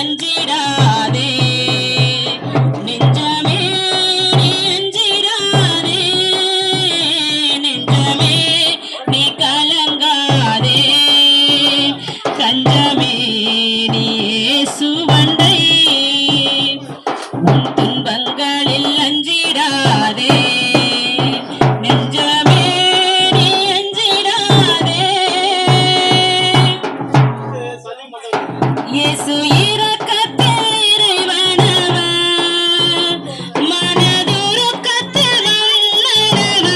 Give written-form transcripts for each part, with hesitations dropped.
அஞ்சிடாதே நெஞ்சமே நீ அஞ்சிடாதே நெஞ்சமே நீ கலங்காதே கஞ்சமே நீ இயேசுவண்டை உன் துன்பங்களில் அஞ்சிடாதே நெஞ்சமே நீ அஞ்சிடாதே இயேசு இரக்கத்தில் இறைவனவர் மனதுருக்கத்தில் வல்லவர்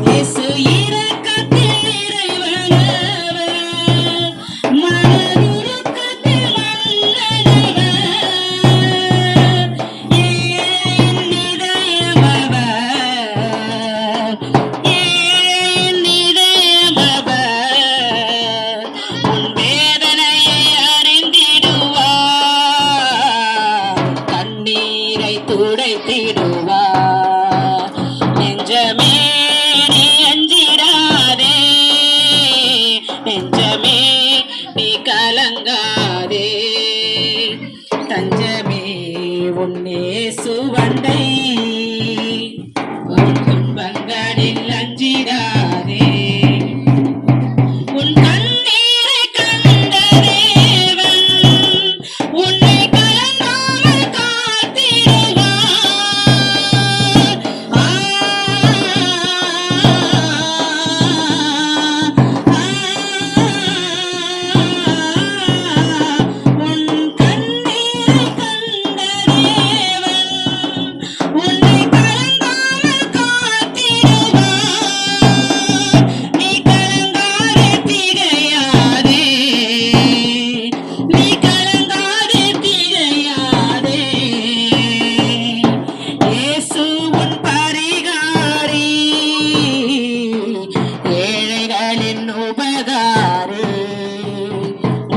இயேசு இரக்கத்தில் இறைவனவர் மனதுருக்கத்தில் துடைத்திடுவார் நெஞ்சமே நீ அஞ்சிடாதே நெஞ்சமே நீ கலங்காதே தஞ்சமே உன் இயேசுவண்டை உன் துன்பங்களில் அஞ்சிடாதே உன் கண்ணீரை கண்ட தேவன் உன்னை கலங்காமல்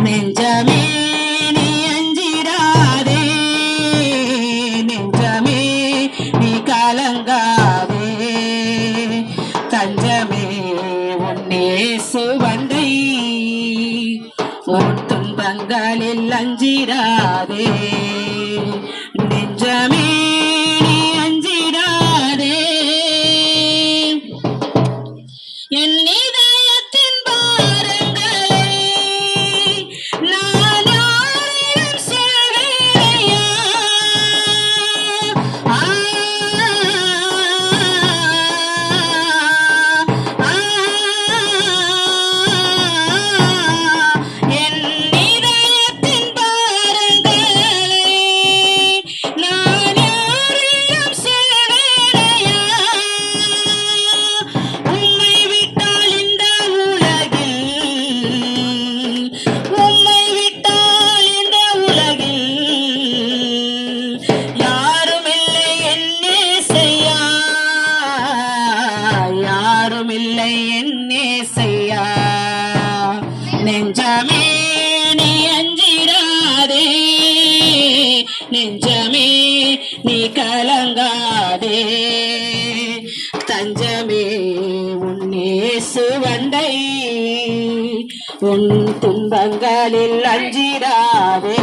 நெஞ்சமே நீ அஞ்சிடாதே நெஞ்சமே நீ கலங்காதே தஞ்சமே உன் இயேசுவண்டை உன் துன்பங்களில் அஞ்சிடாதே நெஞ்சமே நீ அஞ்சிடாதே என் இதயத்தின் பாரங்களை நான் யாரிடம் சொல்வேனையா என் இதயத்தின் பாரங்களை நான் யாரிடம் சொல்வேனையா உம்மை விட்டால் இந்த உலகில் யாருமில்லை என்னே செய்யா யாருமில்லை என்னே செய்யா நெஞ்சமே நீ அஞ்சிடாதே நெஞ்சமே நீ கலங்காதே தஞ்சமே உன் இயேசுவண்டை உன் துன்பங்களில் அஞ்சிடாதே